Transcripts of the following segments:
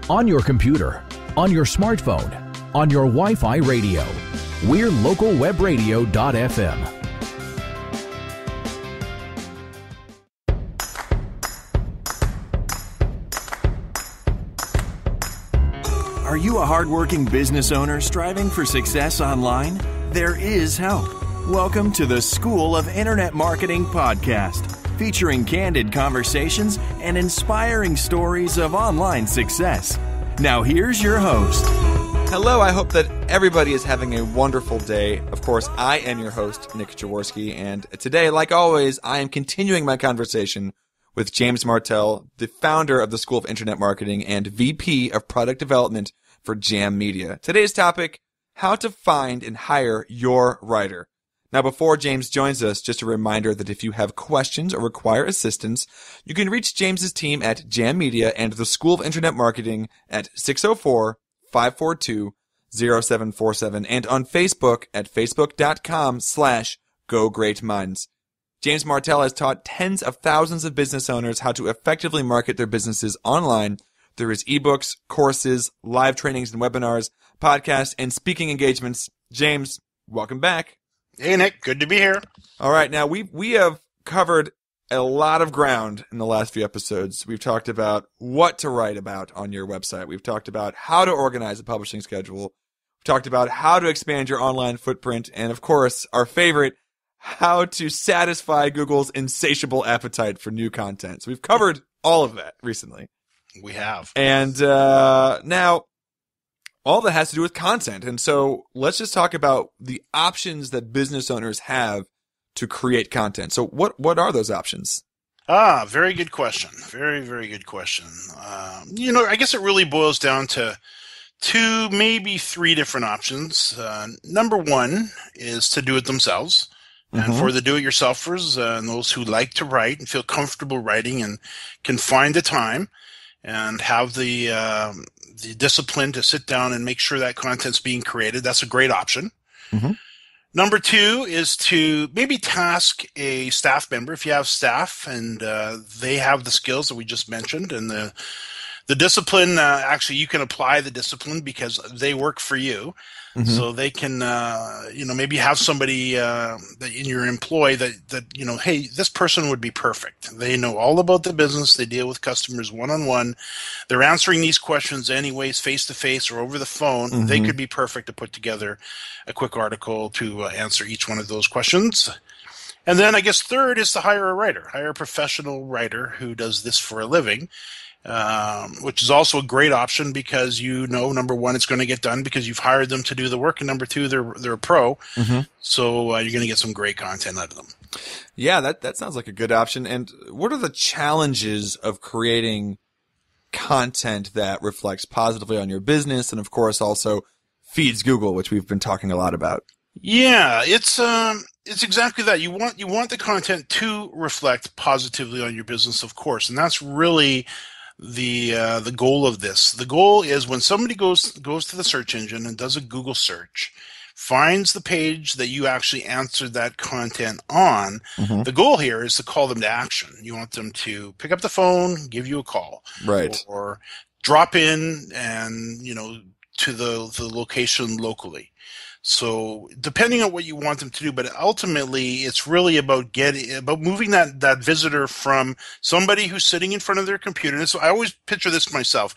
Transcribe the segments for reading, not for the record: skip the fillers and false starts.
on your computer, on your smartphone, on your Wi-Fi radio. We're localwebradio.fm. Are you a hardworking business owner striving for success online? There is help. Welcome to the School of Internet Marketing podcast, featuring candid conversations and inspiring stories of online success. Now here's your host. Hello, I hope that everybody is having a wonderful day. Of course, I am your host, Nick Jaworski, and today, like always, I am continuing my conversation with James Martell, the founder of the School of Internet Marketing and VP of Product Development for Jam Media. Today's topic, how to find and hire your writer. Now, before James joins us, just a reminder that if you have questions or require assistance, you can reach James's team at Jam Media and the School of Internet Marketing at 604-542-0747 and on Facebook at facebook.com/GoGreatMinds. James Martell has taught tens of thousands of business owners how to effectively market their businesses online through his ebooks, courses, live trainings and webinars, podcasts, and speaking engagements. James, welcome back. Hey, Nick. Good to be here. All right. Now, we have covered a lot of ground in the last few episodes. We've talked about what to write about on your website. We've talked about how to organize a publishing schedule. We've talked about how to expand your online footprint. And, of course, our favorite, how to satisfy Google's insatiable appetite for new content. So we've covered all of that recently. We have. And now, all that has to do with content. And so let's just talk about the options that business owners have to create content. So what are those options? Very good question. Very, very good question. I guess it really boils down to two, maybe three different options. Number one is to do it themselves. And for the do-it-yourselfers and those who like to write and feel comfortable writing and can find the time and have the discipline to sit down and make sure that content's being created, that's a great option. Number two is to maybe task a staff member, if you have staff and they have the skills that we just mentioned and the discipline, actually you can apply the discipline because they work for you. So they can, maybe have somebody that in your employ that hey, this person would be perfect. They know all about the business. They deal with customers one-on-one. They're answering these questions anyways, face-to-face or over the phone. They could be perfect to put together a quick article to answer each one of those questions. And then I guess third is to hire a writer, hire a professional writer who does this for a living. Which is also a great option because number one, it's going to get done because you've hired them to do the work, and number two, they're a pro, so you're going to get some great content out of them. Yeah, that sounds like a good option. And what are the challenges of creating content that reflects positively on your business and, of course, also feeds Google, which we've been talking a lot about? Yeah, it's exactly that. You want the content to reflect positively on your business, of course, and that's really the goal of this. The goal is when somebody goes to the search engine and does a Google search, finds the page that you actually answered that content on, the goal here is to call them to action. You want them to pick up the phone, give you a call. Right. Or drop in and, to the location locally. So depending on what you want them to do, but ultimately it's really about moving that visitor from somebody who's sitting in front of their computer. And so I always picture this myself.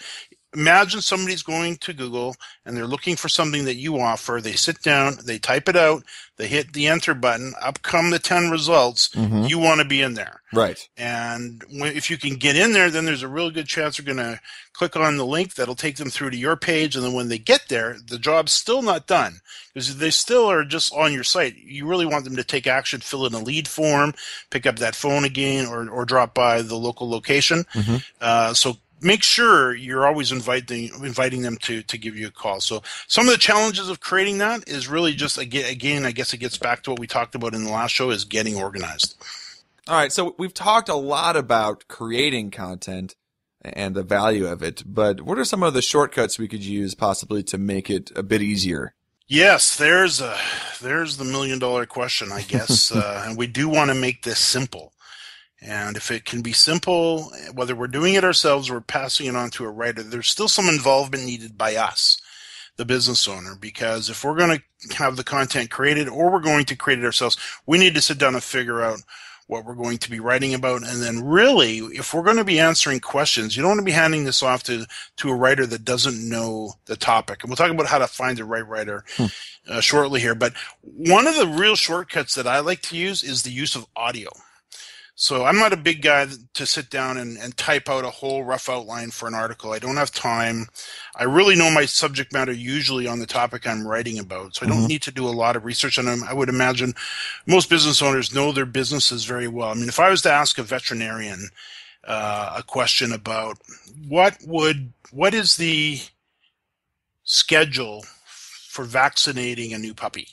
Imagine somebody's going to Google and they're looking for something that you offer. They sit down, they type it out, they hit the enter button, up come the 10 results. You want to be in there. Right. And if you can get in there, then there's a real good chance they're going to click on the link that'll take them through to your page. And then when they get there, the job's still not done because they still are just on your site. You really want them to take action, fill in a lead form, pick up that phone again, or drop by the local location. So make sure you're always inviting them to give you a call. So some of the challenges of creating that is really just, again, I guess it gets back to what we talked about in the last show, is getting organized. All right, so we've talked a lot about creating content and the value of it, but what are some of the shortcuts we could use possibly to make it a bit easier? Yes, there's the $1 million question, I guess, and we do want to make this simple. And if it can be simple, whether we're doing it ourselves or passing it on to a writer, there's still some involvement needed by us, the business owner, because if we're going to have the content created or we're going to create it ourselves, we need to sit down and figure out what we're going to be writing about. And then really, if we're going to be answering questions, you don't want to be handing this off to a writer that doesn't know the topic. And we'll talk about how to find the right writer shortly here. But one of the real shortcuts that I like to use is the use of audio. So I'm not a big guy to sit down and type out a whole rough outline for an article. I don't have time. I really know my subject matter usually on the topic I'm writing about. So I don't need to do a lot of research on them. I would imagine most business owners know their businesses very well. I mean, if I was to ask a veterinarian a question about what is the schedule for vaccinating a new puppy?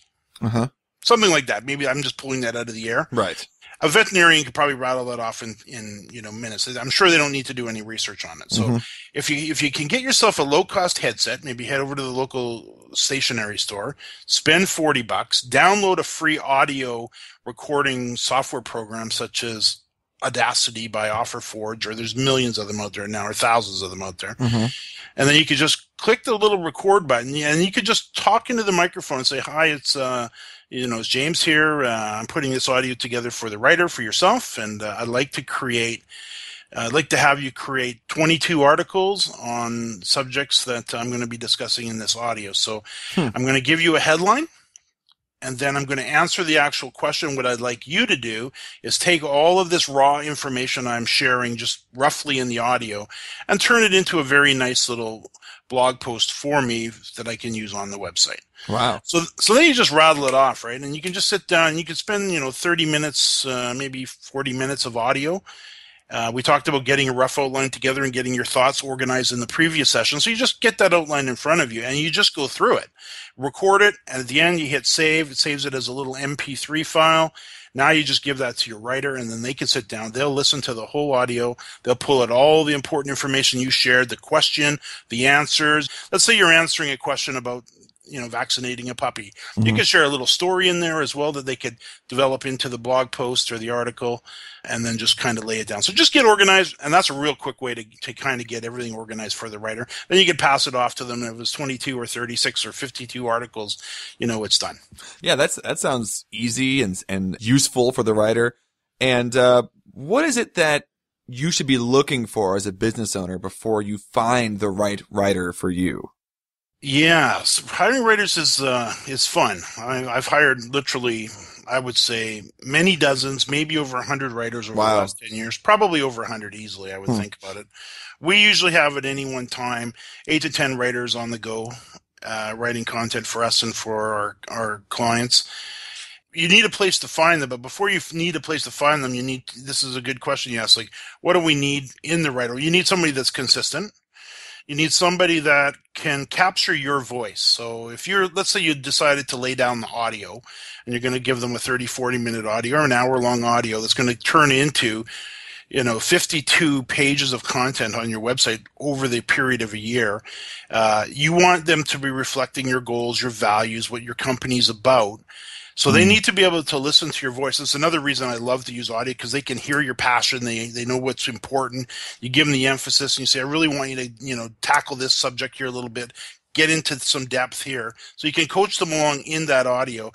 Something like that. Maybe I'm just pulling that out of the air. Right. A veterinarian could probably rattle that off in minutes. I'm sure they don't need to do any research on it. So if you can get yourself a low-cost headset, maybe head over to the local stationery store, spend $40, download a free audio recording software program such as Audacity by OfferForge, or there's millions of them out there now, or thousands of them out there. And then you could just click the little record button, and you could just talk into the microphone and say, "Hi, it's it's James here. I'm putting this audio together for the writer, for yourself, and I'd like to have you create 22 articles on subjects that I'm going to be discussing in this audio. So I'm going to give you a headline, and then I'm going to answer the actual question. What I'd like you to do is take all of this raw information I'm sharing just roughly in the audio and turn it into a very nice little blog post for me that I can use on the website." Wow. So then you just rattle it off, right? And you can just sit down and you can spend, 30 minutes, maybe 40 minutes of audio. We talked about getting a rough outline together and getting your thoughts organized in the previous session. So you just get that outline in front of you and you just go through it, record it. And at the end you hit save. It saves it as a little MP3 file. Now you just give that to your writer and then they can sit down. They'll listen to the whole audio. They'll pull out all the important information you shared, the question, the answers. Let's say you're answering a question about vaccinating a puppy. You could share a little story in there as well that they could develop into the blog post or the article and then just kind of lay it down. So just get organized, and that's a real quick way to kind of get everything organized for the writer. Then you could pass it off to them. If it was 22 or 36 or 52 articles, it's done. Yeah, that sounds easy and useful for the writer. And what is it that you should be looking for as a business owner before you find the right writer for you? Yeah, so hiring writers is fun. I've hired literally, I would say, many dozens, maybe over 100 writers over the last 10 years. Probably over 100 easily, I would think about it. We usually have at any one time 8 to 10 writers on the go writing content for us and for our clients. You need a place to find them, but before you need a place to find them, this is a good question you ask, like, what do we need in the writer? You need somebody that's consistent. You need somebody that can capture your voice. So if let's say you decided to lay down the audio and you're going to give them a 30, 40-minute audio or an hour-long audio that's going to turn into, 52 pages of content on your website over the period of a year. You want them to be reflecting your goals, your values, what your company's about. So they need to be able to listen to your voice. That's another reason I love to use audio, because they can hear your passion. They know what's important. You give them the emphasis and you say, I really want you to, tackle this subject here a little bit, get into some depth here. So you can coach them along in that audio.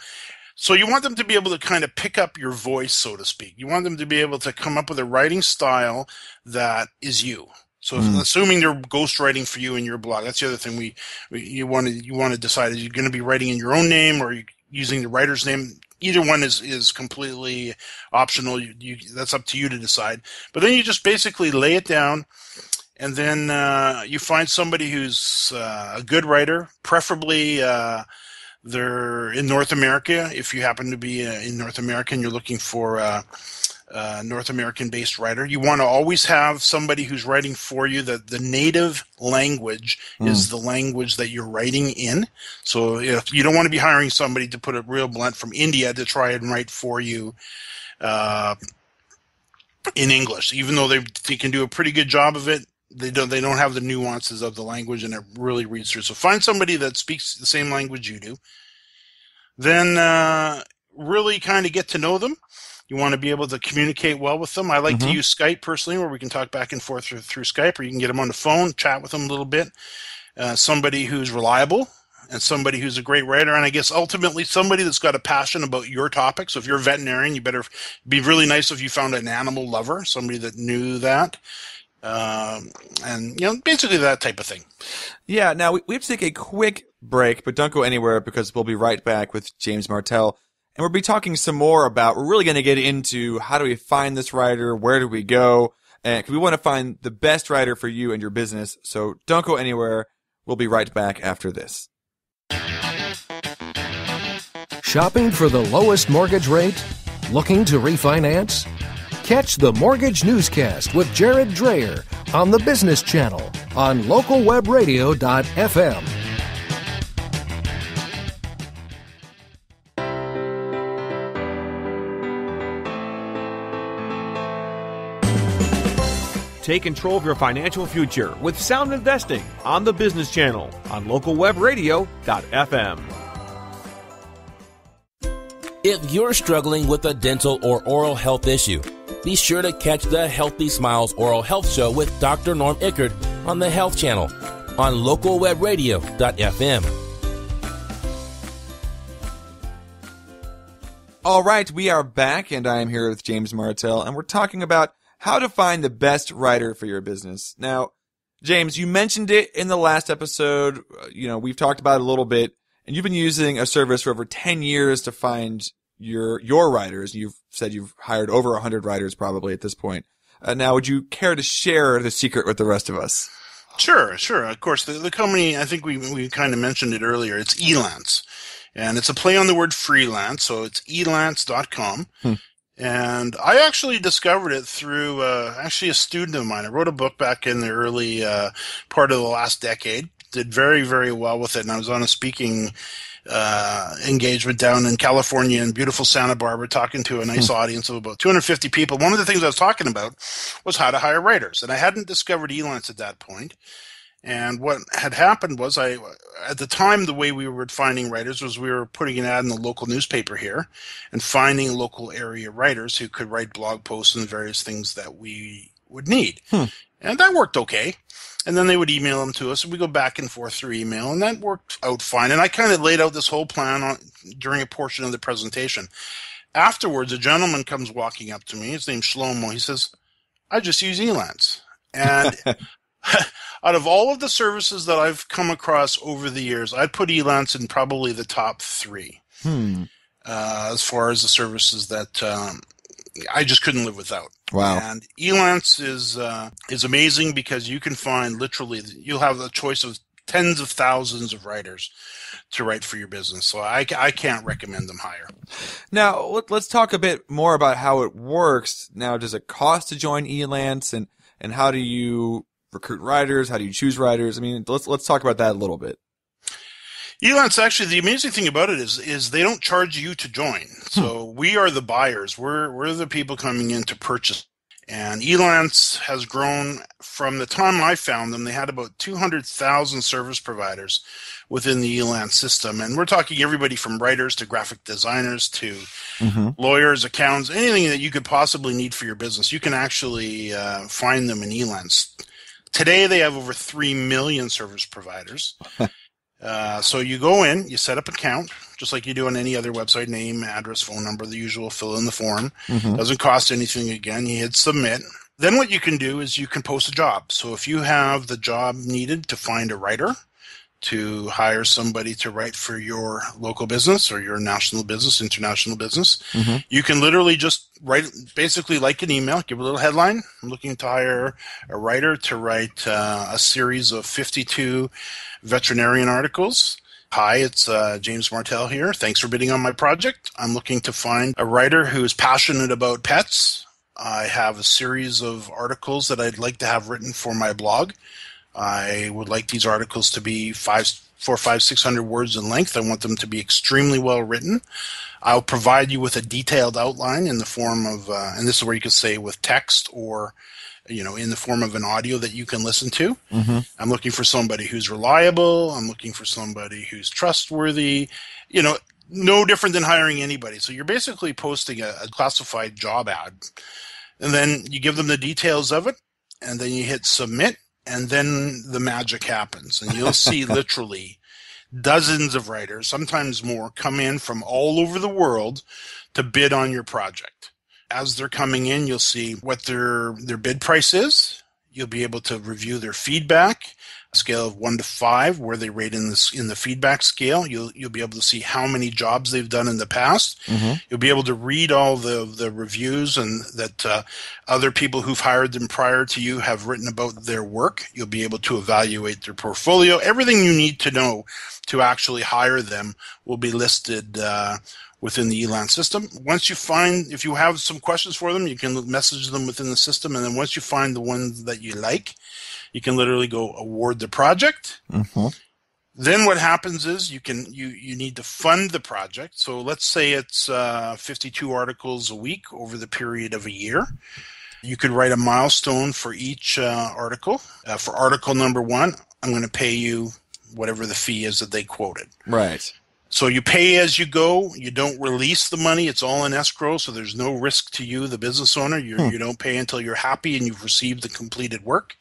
So you want them to be able to kind of pick up your voice, so to speak. You want them to be able to come up with a writing style that is you. So assuming they're ghostwriting for you in your blog, that's the other thing you want to decide. Are you going to be writing in your own name or using the writer's name? Either one is completely optional. That's up to you to decide. But then you just basically lay it down, and then you find somebody who's a good writer, preferably they're in North America. If you happen to be in North America and you're looking for a North American-based writer, you want to always have somebody who's writing for you that the native language is the language that you're writing in. So if you don't want to be hiring somebody, to put it real blunt, from India to try and write for you in English, even though they can do a pretty good job of it. They don't have the nuances of the language, and it really reads through. So find somebody that speaks the same language you do. Then really kind of get to know them. You want to be able to communicate well with them. I like to use Skype personally, where we can talk back and forth through Skype, or you can get them on the phone, chat with them a little bit. Somebody who's reliable and somebody who's a great writer, and I guess ultimately somebody that's got a passion about your topic. So if you're a veterinarian, you better be really nice if you found an animal lover, somebody that knew that. And, basically that type of thing. Yeah, now we have to take a quick break, but don't go anywhere because we'll be right back with James Martell. And we'll be talking some more about, we're really going to get into how do we find this writer, where do we go, and we want to find the best writer for you and your business. So don't go anywhere. We'll be right back after this. Shopping for the lowest mortgage rate? Looking to refinance? Catch the Mortgage Newscast with Jared Dreyer on the Business Channel on localwebradio.fm. Take control of your financial future with sound investing on the Business Channel on localwebradio.fm. If you're struggling with a dental or oral health issue, be sure to catch the Healthy Smiles Oral Health Show with Dr. Norm Ickert on the Health Channel on localwebradio.fm. All right, we are back, and I am here with James Martell, and we're talking about how to find the best writer for your business. Now, James, you mentioned it in the last episode. We've talked about it a little bit, and you've been using a service for over 10 years to find your writers. You've said you've hired over 100 writers probably at this point. Now, would you care to share the secret with the rest of us? Sure. Of course, the company, I think we kind of mentioned it earlier, it's Elance. And it's a play on the word freelance, so it's elance.com. And I actually discovered it through a student of mine. I wrote a book back in the early part of the last decade. Did very, very well with it, and I was on a speaking engagement down in California in beautiful Santa Barbara, talking to a nice audience of about 250 people. One of the things I was talking about was how to hire writers, and I hadn't discovered Elance at that point. And what had happened was at the time, the way we were finding writers was we were putting an ad in the local newspaper here and finding local area writers who could write blog posts and various things that we would need. And that worked okay. And then they would email them to us, and we go back and forth through email, and that worked out fine. And I kind of laid out this whole plan during a portion of the presentation. Afterwards, a gentleman comes walking up to me. His name's Shlomo. He says, "I just use Elance." And out of all of the services that I've come across over the years, I'd put Elance in probably the top 3 as far as the services that I just couldn't live without. Wow. And Elance is amazing because you can find you'll have the choice of tens of thousands of writers to write for your business. So I can't recommend them higher. Now, let's talk a bit more about how it works. Now, does it cost to join Elance, and how do you recruit writers? How do you choose writers? I mean, let's talk about that a little bit. Elance, actually, the amazing thing about it is they don't charge you to join. So we are the buyers. We're the people coming in to purchase. And Elance has grown from the time I found them. They had about 200,000 service providers within the Elance system. And we're talking everybody from writers to graphic designers to lawyers, accountants, anything that you could possibly need for your business. You can actually find them in Elance. Today, they have over 3 million service providers. So you go in, you set up an account, just like you do on any other website, name, address, phone number, the usual, fill in the form. Doesn't cost anything again. You hit submit. Then what you can do is you can post a job. So if you have the job needed to find a writer, to hire somebody to write for your local business or your national business, international business, you can literally just write basically like an email, give a little headline. I'm looking to hire a writer to write a series of 52 veterinarian articles. Hi, it's James Martell here. Thanks for bidding on my project. I'm looking to find a writer who is passionate about pets. I have a series of articles that I'd like to have written for my blog. I would like these articles to be 600 words in length. I want them to be extremely well written. I'll provide you with a detailed outline in the form of, and this is where you can say with text or, in the form of an audio that you can listen to. I'm looking for somebody who's reliable. I'm looking for somebody who's trustworthy. No different than hiring anybody. So you're basically posting a classified job ad, and then you give them the details of it, and then you hit submit, and then the magic happens, and you'll see literally dozens of writers, sometimes more, come in from all over the world to bid on your project. As they're coming in, you'll see what their bid price is. You'll be able to review their feedback, a scale of 1 to 5, where they rate in the feedback scale. You'll be able to see how many jobs they've done in the past. Mm-hmm. You'll be able to read all the reviews and that other people who've hired them prior to you have written about their work. You'll be able to evaluate their portfolio. Everything you need to know to actually hire them will be listed within the Elance system. If you have some questions for them, you can message them within the system, and then once you find the ones that you like, you can literally go award the project. Mm-hmm. Then what happens is you need to fund the project. So let's say it's 52 articles a week over the period of a year. You could write a milestone for each article. For article number 1, I'm going to pay you whatever the fee is that they quoted. Right. So you pay as you go. You don't release the money. It's all in escrow, so there's no risk to you, the business owner. You don't pay until you're happy and you've received the completed work.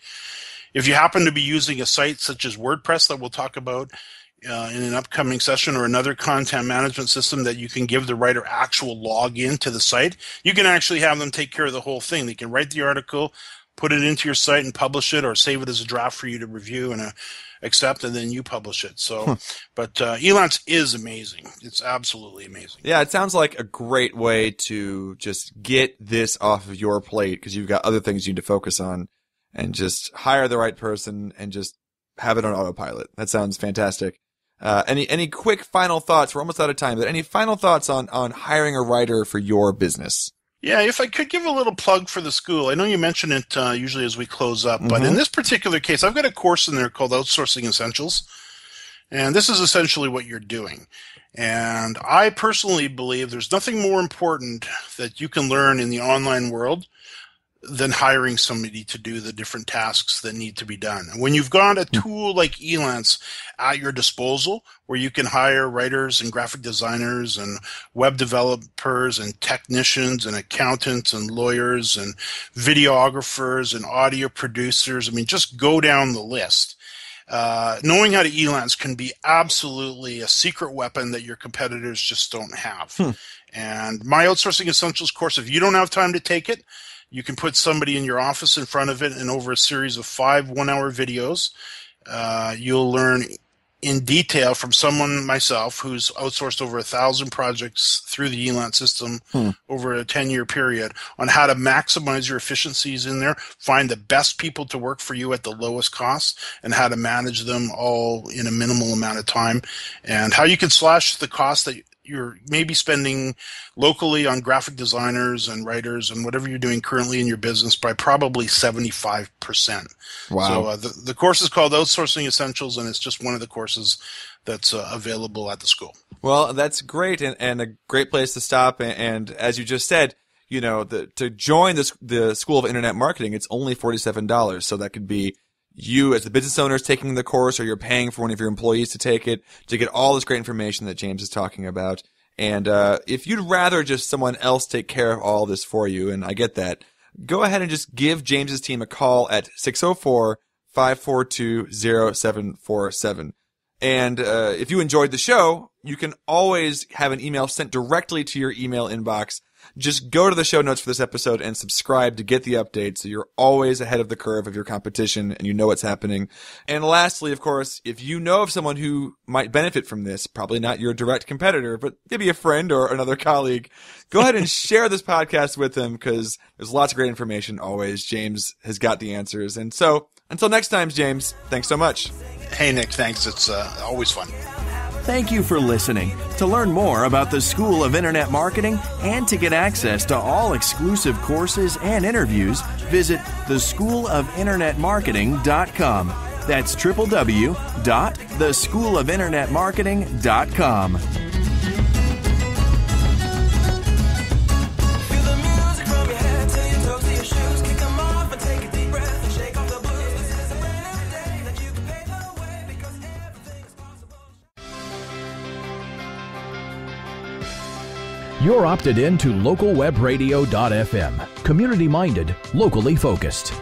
If you happen to be using a site such as WordPress that we'll talk about in an upcoming session, or another content management system that you can give the writer actual login to the site, you can actually have them take care of the whole thing. They can write the article, put it into your site and publish it, or save it as a draft for you to review and accept, and then you publish it. So, but Elance is amazing. It's absolutely amazing. Yeah, it sounds like a great way to just get this off of your plate, because you've got other things you need to focus on, and just hire the right person and just have it on autopilot. That sounds fantastic. Any quick final thoughts? We're almost out of time, but any final thoughts on hiring a writer for your business? Yeah, if I could give a little plug for the school. I know you mention it usually as we close up, but in this particular case, I've got a course in there called Outsourcing Essentials, and this is essentially what you're doing. And I personally believe there's nothing more important that you can learn in the online world than hiring somebody to do the different tasks that need to be done. And when you've got a tool like Elance at your disposal, where you can hire writers and graphic designers and web developers and technicians and accountants and lawyers and videographers and audio producers, I mean, just go down the list. Knowing how to Elance can be absolutely a secret weapon that your competitors just don't have. And my Outsourcing Essentials course, if you don't have time to take it, you can put somebody in your office in front of it, and over a series of 5 one-hour videos, you'll learn in detail from someone, myself, who's outsourced over 1,000 projects through the Elance system over a 10-year period, on how to maximize your efficiencies in there, find the best people to work for you at the lowest cost, and how to manage them all in a minimal amount of time, and how you can slash the cost that you're maybe spending locally on graphic designers and writers and whatever you're doing currently in your business by probably 75%. Wow. So the course is called Outsourcing Essentials, and it's just one of the courses that's available at the school. Well, that's great, and a great place to stop. And as you just said, you know, to join the School of Internet Marketing, it's only $47. So that could be you as the business owner is taking the course, or you're paying for one of your employees to take it, to get all this great information that James is talking about. And if you'd rather just someone else take care of all this for you, and I get that, go ahead and just give James's team a call at 604-542-0747. And if you enjoyed the show, you can always have an email sent directly to your email inbox. Just go to the show notes for this episode and subscribe to get the updates, so you're always ahead of the curve of your competition and you know what's happening. And lastly, of course, if you know of someone who might benefit from this, probably not your direct competitor, but maybe a friend or another colleague, go ahead and share this podcast with them, because there's lots of great information always. James has got the answers. And so until next time, James, thanks so much. Hey, Nick, thanks. It's always fun. Thank you for listening. To learn more about the School of Internet Marketing and to get access to all exclusive courses and interviews, visit theschoolofinternetmarketing.com. That's www.theschoolofinternetmarketing.com. You're opted in to localwebradio.fm. Community-minded, locally focused.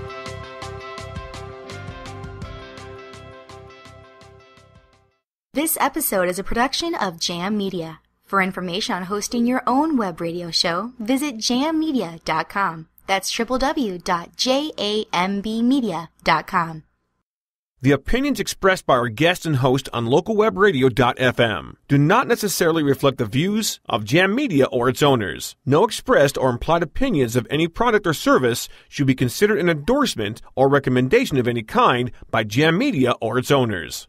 This episode is a production of Jam Media. For information on hosting your own web radio show, visit jammedia.com. That's www.jambmedia.com. The opinions expressed by our guest and host on localwebradio.fm do not necessarily reflect the views of Jam Media or its owners. No expressed or implied opinions of any product or service should be considered an endorsement or recommendation of any kind by Jam Media or its owners.